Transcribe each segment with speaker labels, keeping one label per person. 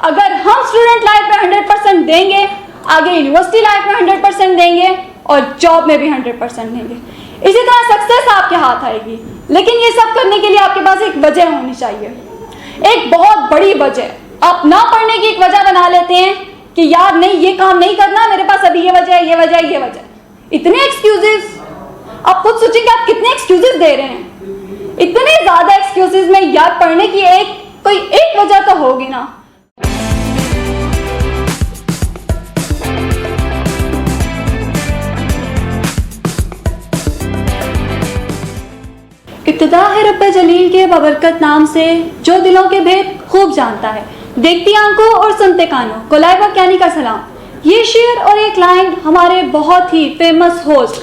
Speaker 1: अगर हम student life में 100% देंगे, आगे यूनिवर्सिटी लाइफ में 100% देंगे और जॉब में भी 100% देंगे। इसी तरह सक्सेस आपके हाथ आएगी, लेकिन ये सब करने के लिए आपके पास एक वजह होनी चाहिए, एक बहुत बड़ी वजह। आप ना पढ़ने की एक वजह बना लेते हैं कि यार नहीं, ये काम नहीं करना, मेरे पास अभी ये वजह है, ये वजह है, ये वजह है। इतने एक्सक्यूजेस, आप खुद सोचिए कि आप कितने एक्सक्यूजेस दे रहे हैं। इतने ज्यादा एक्सक्यूजेस में यार पढ़ने की कोई एक वजह तो होगी ना। इब्तिदा है रब्बे जलील के बबरकत नाम से, जो दिलों के भेद खूब जानता है, देखती आंखों और सुनते कानों को लाइबा क्यानी का सलाम। ये शेर और एक लाइन हमारे बहुत ही फेमस होस्ट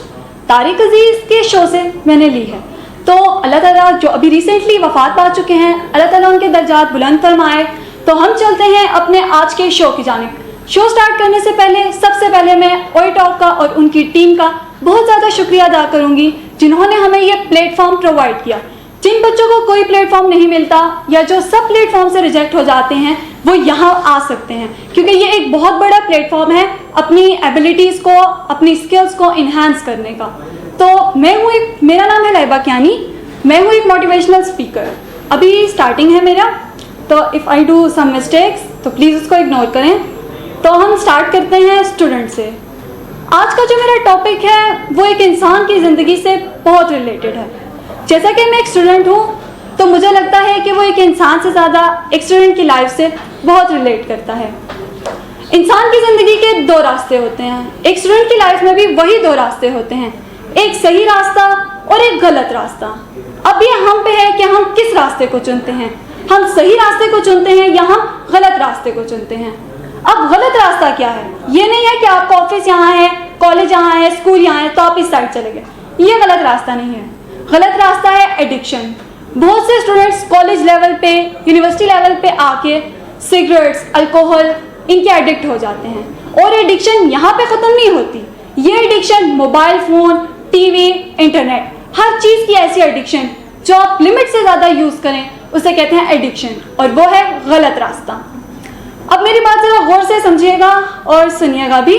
Speaker 1: तारिक अजीज के शो से मैंने ली है। तो अल्लाह ताला जो अभी रिसेंटली वफात पा चुके हैं, अल्लाह ताला उनके दर्जात बुलंद फरमाए। तो हम चलते हैं अपने आज के शो की जानिब। शो स्टार्ट करने से पहले सबसे पहले मैं ओए टॉक का और उनकी टीम का बहुत ज़्यादा शुक्रिया अदा करूंगी, जिन्होंने हमें ये प्लेटफॉर्म प्रोवाइड किया। जिन बच्चों को कोई प्लेटफॉर्म नहीं मिलता या जो सब प्लेटफॉर्म से रिजेक्ट हो जाते हैं, वो यहाँ आ सकते हैं, क्योंकि ये एक बहुत बड़ा प्लेटफॉर्म है अपनी एबिलिटीज़ को, अपनी स्किल्स को इन्हांस करने का। तो मेरा नाम है लाइबा क्यानी, मैं हूँ एक मोटिवेशनल स्पीकर। अभी स्टार्टिंग है मेरा, तो if I do some mistakes तो प्लीज़ उसको इग्नोर करें। तो हम स्टार्ट करते हैं स्टूडेंट से। आज का जो मेरा टॉपिक है वो एक इंसान की ज़िंदगी से बहुत रिलेटेड है। जैसा कि मैं एक स्टूडेंट हूँ, तो मुझे लगता है कि वो एक इंसान से ज़्यादा एक स्टूडेंट की लाइफ से बहुत रिलेट करता है। इंसान की ज़िंदगी के दो रास्ते होते हैं, एक स्टूडेंट की लाइफ में भी वही दो रास्ते होते हैं, एक सही रास्ता और एक गलत रास्ता। अब ये हम पे है कि हम किस रास्ते को चुनते हैं, हम सही रास्ते को चुनते हैं या हम गलत रास्ते को चुनते हैं। अब गलत रास्ता क्या है? ये नहीं है कि आपका ऑफिस यहाँ है, कॉलेज यहाँ है, स्कूल यहाँ है, तो आप इस साइड चले गए, ये गलत रास्ता नहीं है। गलत रास्ता है एडिक्शन। बहुत से स्टूडेंट्स कॉलेज लेवल पे, यूनिवर्सिटी लेवल पे आके सिगरेट्स, अल्कोहल, इनके एडिक्ट हो जाते हैं। और एडिक्शन यहाँ पे ख़त्म नहीं होती, ये addiction mobile phone, TV, internet, हर चीज़ की ऐसी एडिक्शन जो आप लिमिट से ज़्यादा यूज़ करें उसे कहते हैं एडिक्शन, और वो है गलत रास्ता। अब मेरी बात ज़रा गौर से समझिएगा और सुनिएगा भी।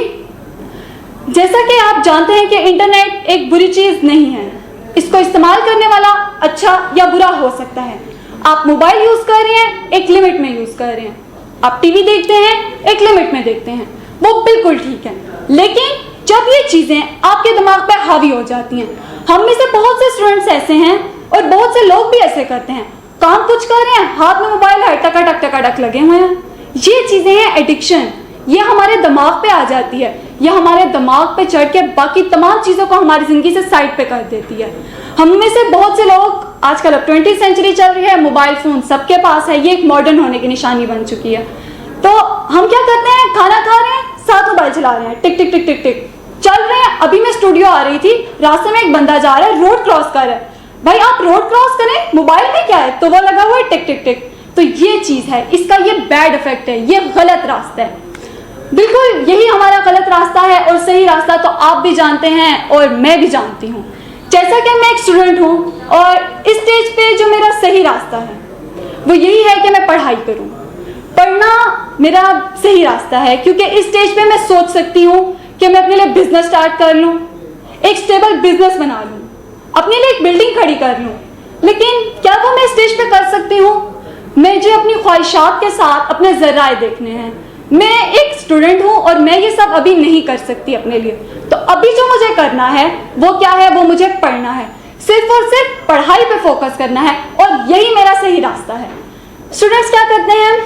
Speaker 1: जैसा कि आप जानते हैं कि इंटरनेट एक बुरी चीज़ नहीं है, इसको इस्तेमाल करने वाला अच्छा या बुरा हो सकता है। आप मोबाइल यूज़ कर रहे हैं, एक लिमिट में यूज़ कर रहे हैं, आप टीवी देखते हैं, एक लिमिट में देखते हैं, वो बिल्कुल ठीक है। लेकिन जब ये चीज़ें आपके दिमाग पर हावी हो जाती हैं, हम में से बहुत से स्टूडेंट्स ऐसे हैं और बहुत से लोग भी ऐसे करते हैं, काम कुछ कर रहे हैं, हाथ में मोबाइल है, टकाटक टकाटक लगे हुए हैं। ये चीज़ें हैं एडिक्शन, ये हमारे दिमाग पे आ जाती है, ये हमारे दिमाग पे चढ़ के बाकी तमाम चीज़ों को हमारी ज़िंदगी से साइड पे कर देती है। हम में से बहुत से लोग आजकल, अब 20वीं सेंचुरी चल रही है, मोबाइल फ़ोन सबके पास है, ये एक मॉडर्न होने की निशानी बन चुकी है। तो हम क्या करते हैं, खाना खा रहे हैं, साथ मोबाइल चला रहे हैं, टिक टिक टिक टिक टिक चल रहे हैं। अभी मैं स्टूडियो आ रही थी, रास्ते में एक बंदा जा रहा है, रोड क्रॉस कर रहा है, भाई आप रोड क्रॉस करें, मोबाइल में क्या है, तो वो लगा हुआ है टिक टिक टिक। तो ये चीज़ है, इसका ये बैड इफेक्ट है, ये गलत रास्ता है। बिल्कुल यही हमारा गलत रास्ता है, और सही रास्ता तो आप भी जानते हैं और मैं भी जानती हूँ। जैसा कि मैं एक स्टूडेंट हूँ और इस स्टेज पे जो मेरा सही रास्ता है वो यही है कि मैं पढ़ाई करूँ। पढ़ना मेरा सही रास्ता है, क्योंकि इस स्टेज पे मैं सोच सकती हूँ कि मैं अपने लिए बिजनेस स्टार्ट कर लूँ, एक स्टेबल बिजनेस बना लूँ, अपने लिए एक बिल्डिंग खड़ी कर लूँ। लेकिन क्या वो मैं स्टेज पे कर सकती हूँ? मुझे अपनी ख्वाहिशात के साथ अपने ज़राए देखने हैं। मैं एक स्टूडेंट हूँ और मैं ये सब अभी नहीं कर सकती अपने लिए। तो अभी जो मुझे करना है वो क्या है? वो मुझे पढ़ना है, सिर्फ और सिर्फ पढ़ाई पे फोकस करना है, और यही मेरा सही रास्ता है। स्टूडेंट्स क्या करते हैं?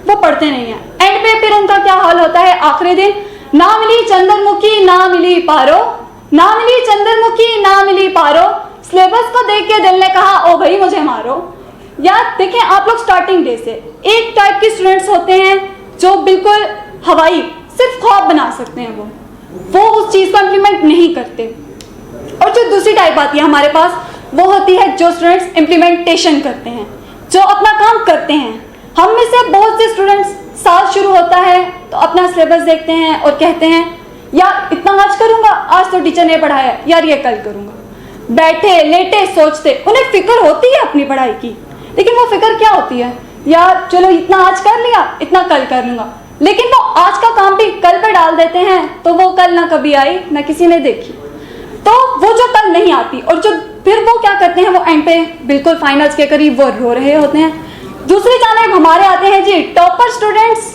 Speaker 1: वो पढ़ते नहीं हैं। एंड पे फिर उनका क्या हाल होता है? आखिरी दिन, ना मिली चंद्रमुखी ना मिली पारो, ना मिली चंद्रमुखी ना मिली पारो, सिलेबस को देख के दिल ने कहा ओ भाई मुझे मारो। यार देखें, आप लोग स्टार्टिंग डे से एक टाइप के स्टूडेंट्स होते हैं जो बिल्कुल हवाई, सिर्फ ख्वाब बना सकते हैं, वो उस चीज़ को इम्प्लीमेंट नहीं करते। और जो दूसरी टाइप आती है हमारे पास, वो होती है जो स्टूडेंट्स इम्प्लीमेंटेशन करते हैं, जो अपना काम करते हैं। हम में से बहुत से स्टूडेंट्स, साल शुरू होता है तो अपना सिलेबस देखते हैं और कहते हैं यार इतना आज करूँगा, आज तो टीचर ने पढ़ाया, यार ये कल करूँगा। बैठे लेटे सोचते, उन्हें फिक्र होती है अपनी पढ़ाई की, लेकिन वो फिक्र क्या होती है यार चलो इतना आज कर लिया, इतना कल कर लूंगा, लेकिन वो आज का काम भी कल पे डाल देते हैं, तो वो कल ना कभी आई ना किसी ने देखी। तो वो जो कल नहीं आती और जो फिर वो क्या करते हैं, वो एंड पे बिल्कुल फाइनल्स के करीब वो रो रहे होते हैं। दूसरी जानिब हमारे आते हैं जी टॉपर स्टूडेंट्स।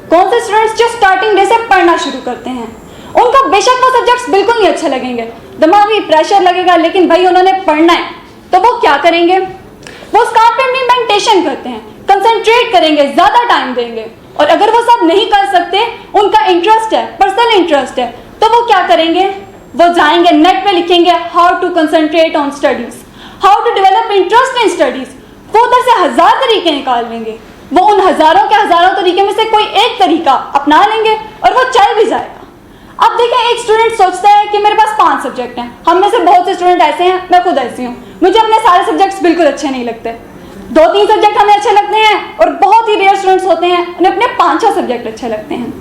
Speaker 1: कौन से स्टूडेंट्स जो स्टार्टिंग डे से पढ़ना शुरू करते हैं। उनको बेशक वो सब्जेक्ट्स बिल्कुल नहीं अच्छे लगेंगे, दिमागी प्रेशर लगेगा, लेकिन भाई उन्होंने पढ़ना है, तो वो क्या करेंगे, वो उस काम पे इम्प्लीमेंटेशन करते हैं, कंसंट्रेट करेंगे, ज्यादा टाइम देंगे। और अगर वो सब नहीं कर सकते, उनका इंटरेस्ट है, पर्सनल इंटरेस्ट है, तो वो क्या करेंगे, वो जाएंगे नेट पे लिखेंगे how to concentrate on studies, how to develop interest in studies. वो उधर से 1000 तरीके निकाल लेंगे, वो उन हजारों के हजारों तरीके में से कोई एक तरीका अपना लेंगे और वो चल भी जाएगा। अब देखें, एक स्टूडेंट सोचता है कि मेरे पास 5 सब्जेक्ट हैं, हम में से बहुत से स्टूडेंट ऐसे हैं, मैं खुद ऐसी हूँ, मुझे अपने सारे सब्जेक्ट्स बिल्कुल अच्छे नहीं लगते, 2-3 सब्जेक्ट हमें अच्छे लगते हैं, और बहुत ही रेयर स्टूडेंट्स होते हैं उन्हें अपने 5-6 सब्जेक्ट अच्छे लगते हैं।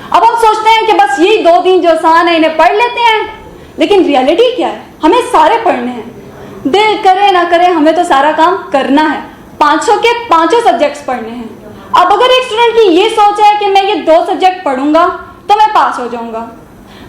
Speaker 1: अब हम सोचते हैं कि बस यही 2-3 जो आसान है इन्हें पढ़ लेते हैं, लेकिन रियलिटी क्या है, हमें सारे पढ़ने हैं, दिल करे ना करे हमें तो सारा काम करना है, 500 के 500 सब्जेक्ट्स पढ़ने हैं। अब अगर एक स्टूडेंट की ये सोच है कि मैं ये 2 सब्जेक्ट पढ़ूंगा तो मैं पास हो जाऊंगा,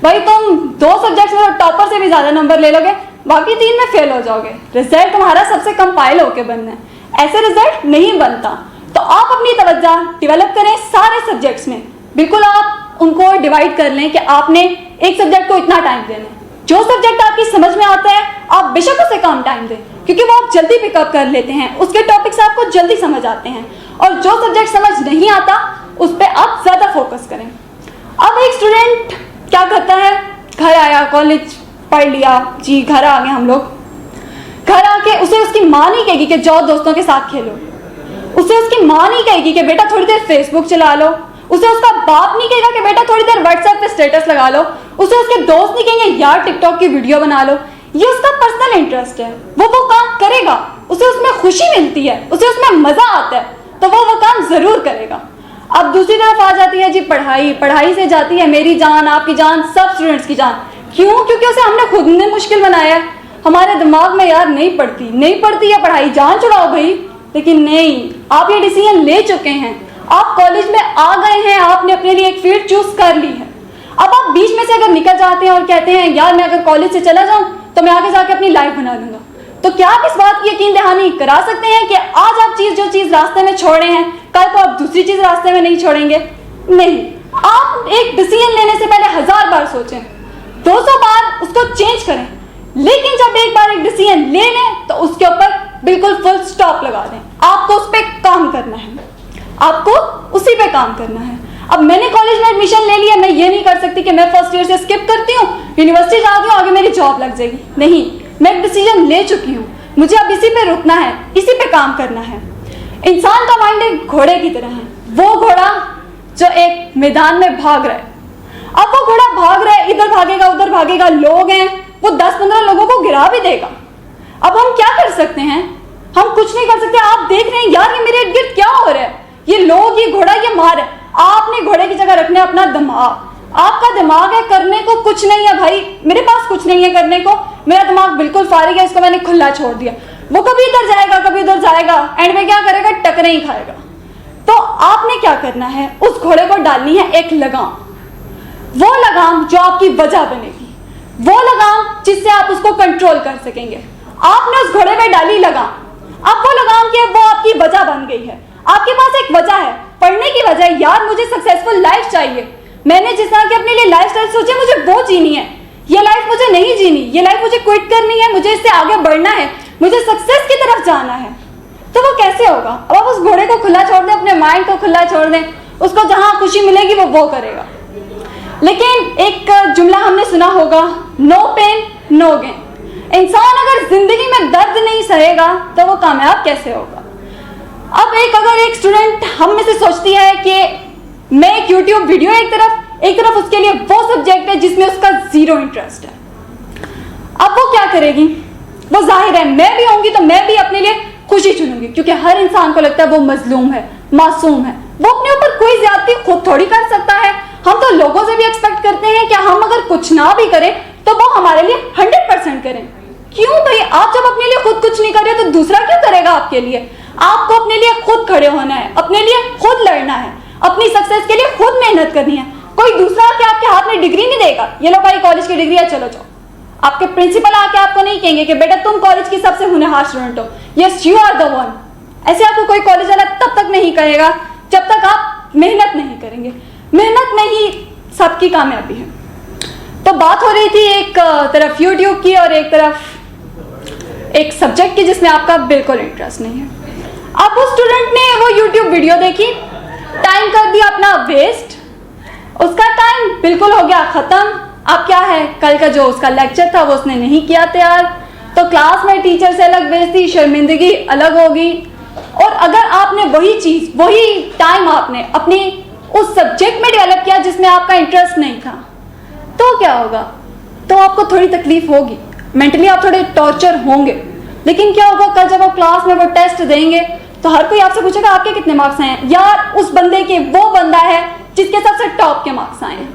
Speaker 1: भाई तुम 2 सब्जेक्ट्स में टॉपर से भी ज्यादा नंबर ले लोगे, बाकी 3 में फेल हो जाओगे, रिजल्ट तुम्हारा सबसे कंपाइल होके बनना है, ऐसे रिजल्ट नहीं बनता। तो आप अपनी तवज्जो डेवलप करें सारे सब्जेक्ट्स में, बिल्कुल आप उनको डिवाइड कर लें कि आपने एक सब्जेक्ट को इतना टाइम देना है, जो सब्जेक्ट आपकी समझ में आता है आप बेशक उसे कम टाइम दें, क्योंकि वो आप जल्दी पिकअप कर लेते हैं, उसके टॉपिक्स आपको जल्दी समझ आते हैं, और जो सब्जेक्ट समझ नहीं आता उस पर आप ज्यादा फोकस करें। अब एक स्टूडेंट क्या करता है, घर आया, कॉलेज पढ़ लिया जी, घर आ गए हम लोग, घर आके उसे उसकी माँ नहीं कहेगी कि जाओ दोस्तों के साथ खेलो, उसे उसकी माँ नहीं कहेगी कि बेटा थोड़ी देर फेसबुक चला लो, उसे उसका बाप नहीं कहेगा कि बेटा थोड़ी देर व्हाट्सएप पे स्टेटस लगा लो, उसे उसके दोस्त नहीं कहेंगे यार टिकटॉक की वीडियो बना लो। ये उसका पर्सनल इंटरेस्ट है, वो काम करेगा, उसे उसमें खुशी मिलती है, उसे उसमें मजा आता है, तो वो काम जरूर करेगा। अब दूसरी तरफ आ जाती है जी पढ़ाई, पढ़ाई से जाती है मेरी जान, आपकी जान, सब स्टूडेंट्स की जान। क्यों? क्योंकि उसे हमने खुद ने मुश्किल बनाया है, हमारे दिमाग में यार नहीं पढ़ती है पढ़ाई, जान छुड़ाओ भाई, लेकिन नहीं, आप ये डिसीजन ले चुके हैं, आप कॉलेज में आ गए हैं, आपने अपने लिए एक फील्ड चूज कर ली है। अब आप बीच में से अगर निकल जाते हैं और कहते हैं यार मैं अगर कॉलेज से चला जाऊं तो मैं आगे जाके अपनी लाइफ बना लूंगा, तो क्या आप इस बात की यकीन दहानी करा सकते हैं कि आज आप जो चीज रास्ते में छोड़े हैं, कल को आप दूसरी चीज रास्ते में नहीं छोड़ेंगे? नहीं, आप एक डिसीजन लेने से पहले 1000 बार सोचें, 200 बार उसको चेंज करें, लेकिन जब एक बार एक डिसीजन ले लें तो उसके ऊपर बिल्कुल फुल स्टॉप लगा दें। आपको उस पर काम करना है, आपको उसी पे काम करना है। अब मैंने कॉलेज में एडमिशन ले लिया, मैं ये नहीं कर सकती कि मैं फर्स्ट ईयर से स्किप करती हूँ, यूनिवर्सिटी जाती हूँ, आगे मेरी जॉब लग जाएगी। नहीं, मैं एक डिसीजन ले चुकी हूँ, मुझे अब इसी पे रुकना है, इसी पे काम करना है। इंसान का माइंड एक घोड़े की तरह है, वो घोड़ा जो एक मैदान में भाग रहा है। अब वो घोड़ा भाग रहा है, इधर भागेगा उधर भागेगा, लोग हैं, वो 10-15 लोगों को गिरा भी देगा। अब हम क्या कर सकते हैं? हम कुछ नहीं कर सकते। आप देख रहे हैं यार ये मेरे इर्द गिर्द क्या हो रहा है, ये लोग, ये घोड़ा, ये मार है। आपने घोड़े की जगह रखना अपना दिमाग। आपका दिमाग है, करने को कुछ नहीं है भाई, मेरे पास कुछ नहीं है करने को, मेरा दिमाग बिल्कुल फारिग है, इसको मैंने खुला छोड़ दिया। वो कभी इधर जाएगा कभी उधर जाएगा, एंड में क्या करेगा, टकरे ही खाएगा। तो आपने क्या करना है, उस घोड़े को डालनी है एक लगाम, वो लगाम जो आपकी वजह बनेगी, वो लगाम जिससे आप उसको कंट्रोल कर सकेंगे। आपने उस घोड़े में डाली लगाम, अब वो लगाम की वो आपकी वजह बन गई है। आपके पास एक वजह है, पढ़ने की वजह है, यार मुझे सक्सेसफुल लाइफ चाहिए, मैंने जिस तरह की अपने लिए लाइफस्टाइल सोची मुझे वो जीनी है, ये लाइफ मुझे नहीं जीनी, ये लाइफ मुझे क्विट करनी है, मुझे इससे आगे बढ़ना है, मुझे सक्सेस की तरफ जाना है। तो वो कैसे होगा? अब आप उस घोड़े को खुला छोड़ दें, अपने माइंड को खुला छोड़ दें, उसको जहां खुशी मिलेगी वो करेगा। लेकिन एक जुमला हमने सुना होगा, नो पेन नो गेन। इंसान अगर जिंदगी में दर्द नहीं सहेगा तो वो कामयाब कैसे होगा? अब अगर एक स्टूडेंट हम में से सोचती है कि मैं एक यूट्यूब वीडियो एक तरफ उसके लिए वो सब्जेक्ट है जिसमें उसका जीरो इंटरेस्ट है, अब वो क्या करेगी? वो जाहिर है मैं भी होंगी तो मैं भी अपने लिए खुशी चुनूंगी, क्योंकि हर इंसान को लगता है वो मजलूम है, मासूम है, वो अपने ऊपर कोई ज्यादती खुद थोड़ी कर सकता है। हम तो लोगों से भी एक्सपेक्ट करते हैं कि हम अगर कुछ ना भी करें तो वो हमारे लिए 100% करें। क्यों भाई? आप जब अपने लिए खुद कुछ नहीं कर रहे तो दूसरा क्यों करेगा आपके लिए? आपको अपने लिए खुद खड़े होना है, अपने लिए खुद लड़ना है, अपनी सक्सेस के लिए खुद मेहनत करनी है। कोई दूसरा आके आपके हाथ में डिग्री नहीं देगा, ये लो भाई कॉलेज की डिग्री है चलो जाओ। आपके प्रिंसिपल आके आपको नहीं कहेंगे कि बेटा तुम कॉलेज की सबसे होनहार स्टूडेंट हो, yes you are the one. ऐसे आपको कोई कॉलेज वाला तब तक नहीं कहेगा जब तक आप मेहनत नहीं करेंगे। मेहनत में ही सबकी कामयाबी है। तो बात हो रही थी एक तरफ यूट्यूब की और एक तरफ एक सब्जेक्ट की जिसमें आपका बिल्कुल इंटरेस्ट नहीं है। अब उस स्टूडेंट ने वो यूट्यूब वीडियो देखी, टाइम कर दिया अपना वेस्ट, उसका टाइम बिल्कुल हो गया खत्म। अब क्या है, कल का जो उसका लेक्चर था वो उसने नहीं किया तैयार, तो क्लास में टीचर से अलग बेइज्जती, शर्मिंदगी अलग होगी। और अगर आपने वही चीज वही टाइम आपने अपनी उस सब्जेक्ट में डेवलप किया जिसमें आपका इंटरेस्ट नहीं था, तो क्या होगा? तो आपको थोड़ी तकलीफ होगी, मेंटली आप थोड़े टॉर्चर होंगे। लेकिन क्या होगा, कल जब आप क्लास में वो टेस्ट देंगे तो हर कोई आपसे पूछेगा आपके कितने मार्क्स आए हैं। यार उस बंदे के वो बंदा है जिसके सबसे टॉप के मार्क्स आए हैं।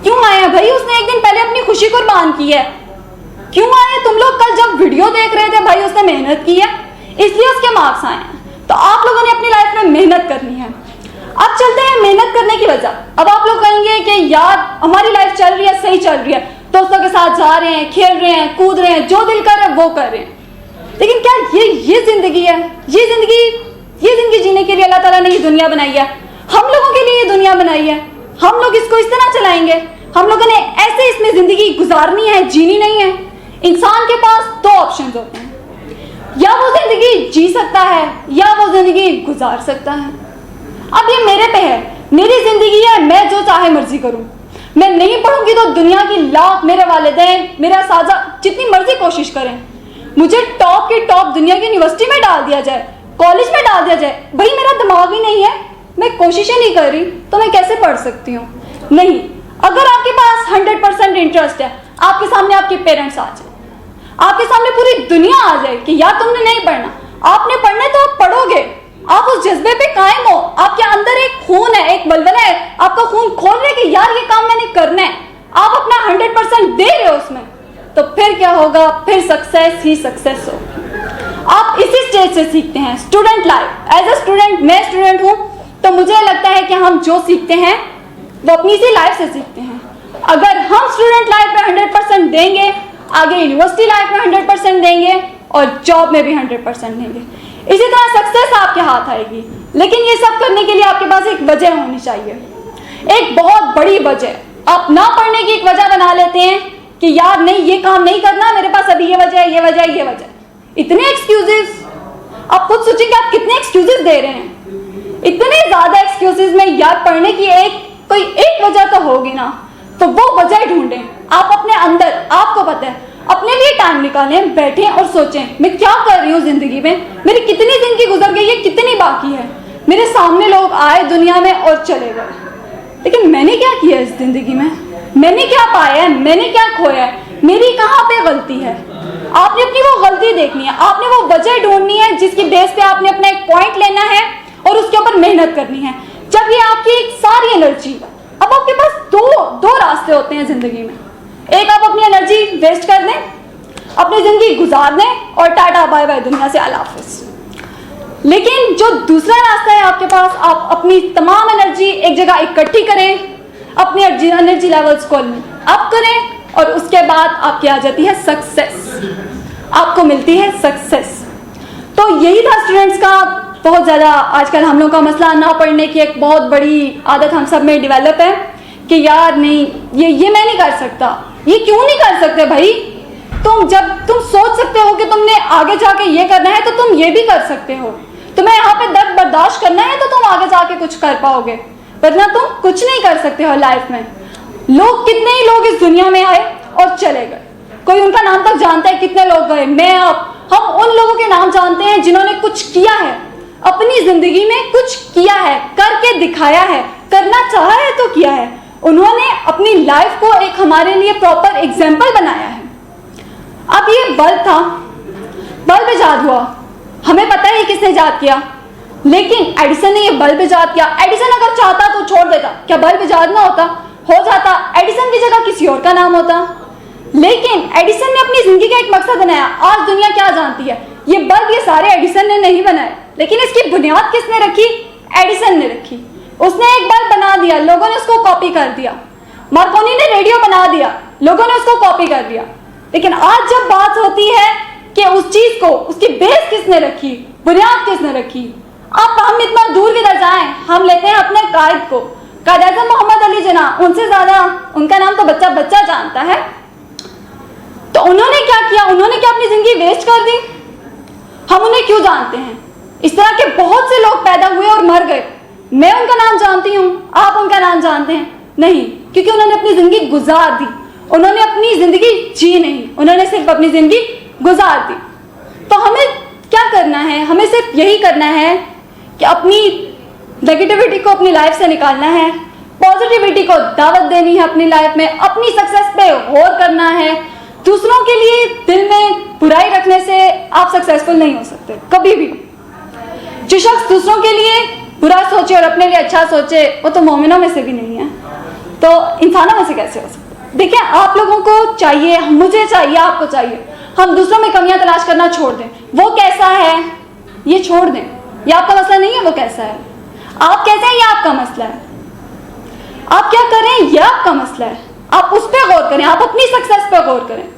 Speaker 1: क्यों आए हैं भाई? उसने एक दिन पहले अपनी खुशी कुर्बान की है। क्यों आए तुम लोग? कल जब वीडियो देख रहे थे भाई उसने मेहनत की है इसलिए उसके मार्क्स आए हैं। तो आप लोगों ने अपनी लाइफ में मेहनत करनी है। अब चलते हैं मेहनत करने की वजह। अब आप लोग कहेंगे कि यार हमारी लाइफ चल रही है, सही चल रही है, दोस्तों के साथ जा रहे हैं, खेल रहे हैं, कूद रहे हैं, जो दिल कर रहे हैं वो कर रहे हैं। लेकिन क्या ये जिंदगी है? ये जिंदगी जीने के लिए अल्लाह ताला ने ये दुनिया बनाई है, हम लोगों के लिए ये दुनिया बनाई है। हम लोग इसको इस तरह चलाएंगे, हम लोगों ने ऐसे इसमें जिंदगी गुजारनी है, जीनी नहीं है। इंसान के पास दो ऑप्शन होते हैं, या वो जिंदगी जी सकता है या वो जिंदगी गुजार सकता है। अब ये मेरे पे है, मेरी जिंदगी है, मैं जो चाहे मर्जी करूं। मैं नहीं पढ़ूंगी तो दुनिया की लाख मेरे वालिदैन, मेरा साजा जितनी मर्जी कोशिश करें, मुझे टॉप की टॉप दुनिया की यूनिवर्सिटी में डाल दिया जाए, कॉलेज में डाल दिया जाए, भाई मेरा दिमाग ही नहीं है, मैं कोशिशें नहीं कर रही तो मैं कैसे पढ़ सकती हूँ? नहीं। अगर आपके पास 100% इंटरेस्ट है, आपके सामने आपके पेरेंट्स आ जाए, आपके सामने पूरी दुनिया आ जाए कि यार तुमने नहीं पढ़ना, आपने पढ़ना है तो आप पढ़ोगे, आप उस जज्बे पे कायम हो, आपके अंदर एक खून है, एक बलबला है, आपका खून खोल रहे कि यार ये काम मैंने करना है, आप अपना 100% दे रहे हो उसमें, तो फिर क्या होगा? फिर सक्सेस ही सक्सेस हो। आप इसी स्टेज से सीखते हैं student life. As a student, मैं स्टूडेंट हूँ तो मुझे लगता है कि हम जो सीखते हैं वो अपनी सी लाइफ से सीखते हैं। अगर हम स्टूडेंट लाइफ में 100% देंगे, आगे यूनिवर्सिटी लाइफ में 100% देंगे और जॉब में भी 100% देंगे, इसी तरह सक्सेस आपके हाथ आएगी। लेकिन ये सब करने के लिए आपके पास एक वजह होनी चाहिए, एक बहुत बड़ी वजह। आप ना पढ़ने की एक वजह बना लेते हैं कि यार नहीं ये काम नहीं करना, मेरे पास अभी ये वजह है, ये वजह है, ये वजह है। इतने एक्सक्यूजेस, आप खुद सोचिए कि आप कितने एक्सक्यूजेस दे रहे हैं। इतने ज्यादा एक्सक्यूजेस में यार पढ़ने की कोई एक वजह तो होगी ना, तो वो वजह ढूंढें। आप अपने अंदर, आपको पता है, अपने लिए टाइम निकालें, बैठें और सोचें मैं क्या कर रही हूँ जिंदगी में, मेरी कितनी जिंदगी गुजर गई है, कितनी बाकी है। मेरे सामने लोग आए दुनिया में और चले गए, लेकिन मैंने क्या किया इस जिंदगी में? मैंने क्या पाया है? मैंने क्या खोया है? मेरी कहाँ पे गलती है? आपने अपनी वो गलती देखनी है, आपने वो वजह ढूंढनी है जिसकी बेस पे आपने अपना एक पॉइंट लेना है और उसके ऊपर मेहनत करनी है। जब ये आपकी एक सारी एनर्जी, अब आपके पास दो रास्ते होते हैं जिंदगी में। एक, आप अपनी एनर्जी वेस्ट कर दें, अपनी जिंदगी गुजार दें और टाटा बाय बाय दुनिया से अल्लाह हाफिज। लेकिन जो दूसरा रास्ता है आपके पास, आप अपनी तमाम एनर्जी एक जगह इकट्ठी करें, अपनी एनर्जी लेवल्स को अप करें और उसके बाद आपकी आ जाती है सक्सेस, आपको मिलती है सक्सेस। तो यही था स्टूडेंट्स का बहुत ज़्यादा आजकल हम लोग का मसला, ना पढ़ने की एक बहुत बड़ी आदत हम सब में डेवलप है कि यार नहीं ये मैं नहीं कर सकता। ये क्यों नहीं कर सकते भाई? जब तुम सोच सकते हो कि तुमने आगे जाके ये करना है तो तुम ये भी कर सकते हो। तुम्हें यहाँ पे दर्द बर्दाश्त करना है तो तुम आगे जाके कुछ कर पाओगे, वरना तुम कुछ नहीं कर सकते हो लाइफ में। लोग, कितने ही लोग इस दुनिया में आए और चले गए, कोई उनका नाम तक जानता है? कितने लोग गए? मैं, आप, हम उन लोगों के नाम जानते हैं जिन्होंने कुछ किया है, अपनी जिंदगी में कुछ किया है, करके दिखाया है, करना चाहा है तो किया है। उन्होंने अपनी लाइफ को एक हमारे लिए प्रॉपर एग्जाम्पल बनाया है। अब ये बल्ब था, बल्ब इजाद हुआ, हमें पता है किसने इजाद किया, लेकिन एडिसन ने ये बल्ब इजाद किया। एडिसन अगर चाहता तो छोड़ देता, क्या बल्ब इजाद ना होता? हो जाता, एडिसन की जगह किसी और का नाम होता। लेकिन एडिसन ने अपनी जिंदगी का एक मकसद बनाया। आज दुनिया क्या जानती है? ये बल्ब ये सारे एडिसन ने नहीं बनाए, लेकिन इसकी बुनियाद किसने रखी? एडिसन ने रखी। उसने एक बल्ब बना दिया, लोगों ने उसको कॉपी कर दिया। मार्कोनी ने रेडियो बना दिया, लोगों ने उसको कॉपी कर दिया। लेकिन आज जब बात होती है कि उस चीज को, उसकी बेस किसने रखी, बुनियाद किसने रखी, अब हम इतना दूर किधर जाएं, हम लेते हैं अपने कायद को, कायद आज़म मोहम्मद अली जिन्ना, उनसे ज्यादा उनका नाम तो बच्चा बच्चा जानता है। तो उन्होंने क्या किया? उन्होंने क्या अपनी जिंदगी वेस्ट कर दी? हम उन्हें क्यों जानते हैं? इस तरह के बहुत से लोग पैदा हुए और मर गए। मैं उनका नाम जानती हूं, आप उनका नाम जानते हैं? नहीं, क्योंकि उन्होंने अपनी जिंदगी गुजार दी। उन्होंने अपनी जिंदगी जी नहीं, उन्होंने सिर्फ अपनी जिंदगी गुजार दी। तो हमें क्या करना है? हमें सिर्फ यही करना है कि अपनी नेगेटिविटी को अपनी लाइफ से निकालना है, पॉजिटिविटी को दावत देनी है अपनी लाइफ में, अपनी सक्सेस पे गौर करना है। दूसरों के लिए दिल में बुराई रखने से आप सक्सेसफुल नहीं हो सकते कभी भी। जो शख्स दूसरों के लिए बुरा सोचे और अपने लिए अच्छा सोचे, वो तो मोमिनों में से भी नहीं है, तो इंसानों में से कैसे हो सकते? देखिए, आप लोगों को चाहिए, मुझे चाहिए, आपको चाहिए, हम दूसरों में कमियां तलाश करना छोड़ दें। वो कैसा है ये छोड़ दें, ये आपका मसला नहीं है। वो कैसा है, आप कैसे हैं, ये आपका मसला है। आप क्या करें, ये आपका मसला है। आप उस पर गौर करें, आप अपनी सक्सेस पर गौर करें।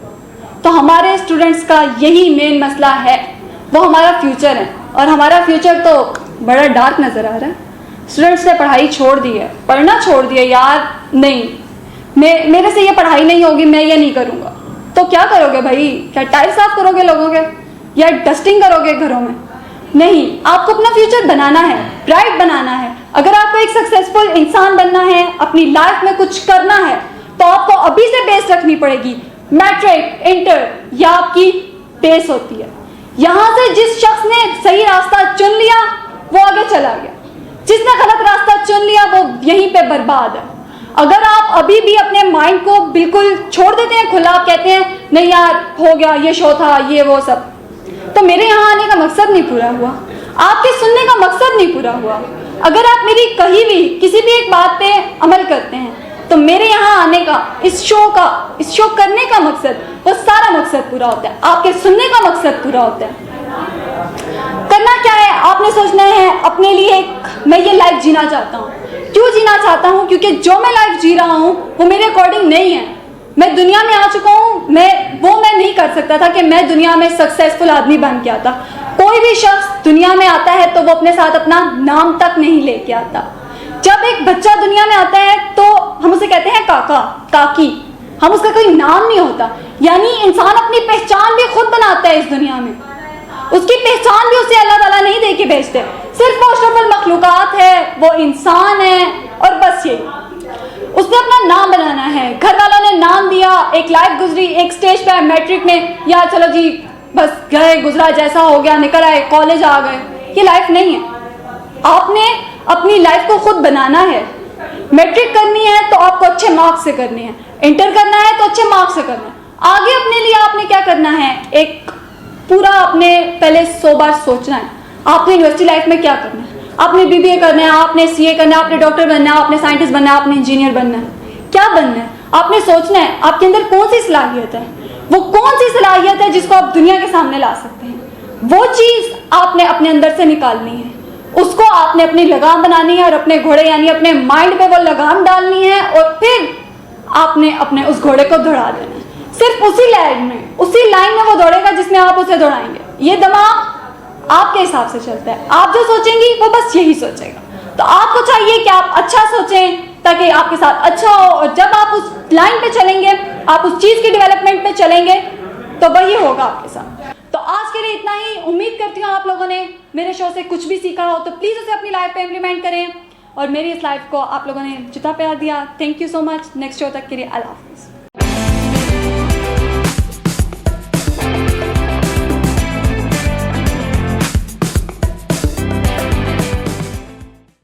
Speaker 1: तो हमारे स्टूडेंट्स का यही मेन मसला है, वो हमारा फ्यूचर है। और हमारा फ्यूचर तो बड़ा डार्क नजर आ रहा है। स्टूडेंट्स ने पढ़ाई छोड़ दी है, पढ़ना छोड़ दिया। यार नहीं, मेरे से ये पढ़ाई नहीं होगी, मैं ये नहीं करूंगा। तो क्या करोगे भाई? क्या टाइल साफ करोगे लोगों के, या डस्टिंग करोगे घरों में? नहीं, आपको अपना फ्यूचर बनाना है, ब्राइट बनाना है। अगर आपको एक सक्सेसफुल इंसान बनना है, अपनी लाइफ में कुछ करना है, तो आपको अभी से बेस रखनी पड़ेगी। मैट्रिक, इंटर, यह आपकी बेस होती है। यहां से जिस शख्स ने सही रास्ता चुन लिया वो आगे चला गया, जिसने गलत रास्ता चुन लिया वो यहीं पे बर्बाद है। अगर आप अभी भी अपने माइंड को बिल्कुल छोड़ देते हैं खुला, आप कहते हैं नहीं यार हो गया, ये शो था, ये वो सब, तो मेरे यहाँ आने का मकसद नहीं पूरा हुआ, आपके सुनने का मकसद नहीं पूरा हुआ। अगर आप मेरी कही भी किसी भी एक बात पे अमल करते हैं, तो मेरे यहाँ आने का, इस शो करने का मकसद, वो सारा मकसद पूरा होता है, आपके सुनने का मकसद पूरा होता है। करना क्या है? आपने सोचना है अपने लिए मैं ये लाइफ जीना चाहता हूँ। क्यों जीना चाहता हूँ? क्योंकि जो मैं लाइफ जी रहा हूँ वो मेरे अकॉर्डिंग नहीं है। मैं दुनिया में आ चुका हूँ, मैं नहीं कर सकता था कि मैं दुनिया में सक्सेसफुल आदमी बन के आता। कोई भी शख्स दुनिया में आता है तो वो अपने साथ अपना नाम तक नहीं लेके आता। जब एक बच्चा दुनिया में आता है तो हम उसे कहते हैं काका, काकी, हम उसका कोई नाम नहीं होता। यानी इंसान अपनी पहचान भी खुद बनाता है इस दुनिया में। उसकी पहचान भी उसे अल्लाह ताला नहीं दे के भेजते। सिर्फ वो अशरफुल मखलूकात है, वो इंसान है, और बस यही। उसने अपना नाम बनाना है। घर वालों ने नाम दिया, एक लाइफ गुजरी, एक स्टेज पे मैट्रिक में, यार चलो जी बस गए, गुजरा, जैसा हो गया, निकल आए, कॉलेज आ गए। ये लाइफ नहीं है। आपने अपनी लाइफ को खुद बनाना है। मैट्रिक करनी है तो आपको अच्छे मार्क्स से करनी है, इंटर करना है तो अच्छे मार्क्स से करना है। आगे अपने लिए आपने क्या करना है, एक पूरा अपने पहले 100 बार सोचना है आपने यूनिवर्सिटी लाइफ में क्या करना है। आपने बीबीए करना है, आपने सीए करना है, आपने डॉक्टर बनना है, आपने साइंटिस्ट बनना है, आपने इंजीनियर बनना है, क्या बनना है आपने सोचना है। आपके अंदर कौन सी सलाहियत है, वो कौन सी सलाहियत है जिसको आप दुनिया के सामने ला सकते हैं। वो चीज आपने अपने अंदर से निकालनी है, उसको आपने अपनी लगाम बनानी है और अपने घोड़े यानी अपने माइंड पे वो लगाम डालनी है, और फिर आपने अपने उस घोड़े को दौड़ा देना है। सिर्फ उसी लाइन में वो दौड़ेगा जिसमें आप उसे दौड़ाएंगे। ये दिमाग आपके हिसाब से चलता है, आप जो सोचेंगी वो बस यही सोचेगा। तो आपको चाहिए कि आप अच्छा सोचें ताकि आपके साथ अच्छा हो, और जब आप उस लाइन पे चलेंगे, आप उस चीज की डेवलपमेंट पे चलेंगे, तो वही होगा आपके साथ। तो आज के लिए इतना ही। उम्मीद करती हूँ आप लोगों ने मेरे शो से कुछ भी सीखा हो, तो प्लीज उसे अपनी लाइफ पे इम्प्लीमेंट करें, और मेरी इस लाइफ को आप लोगों ने जितना प्यार दिया, thank you so much. Next show तक के लिए अल्लाह हाफिज़।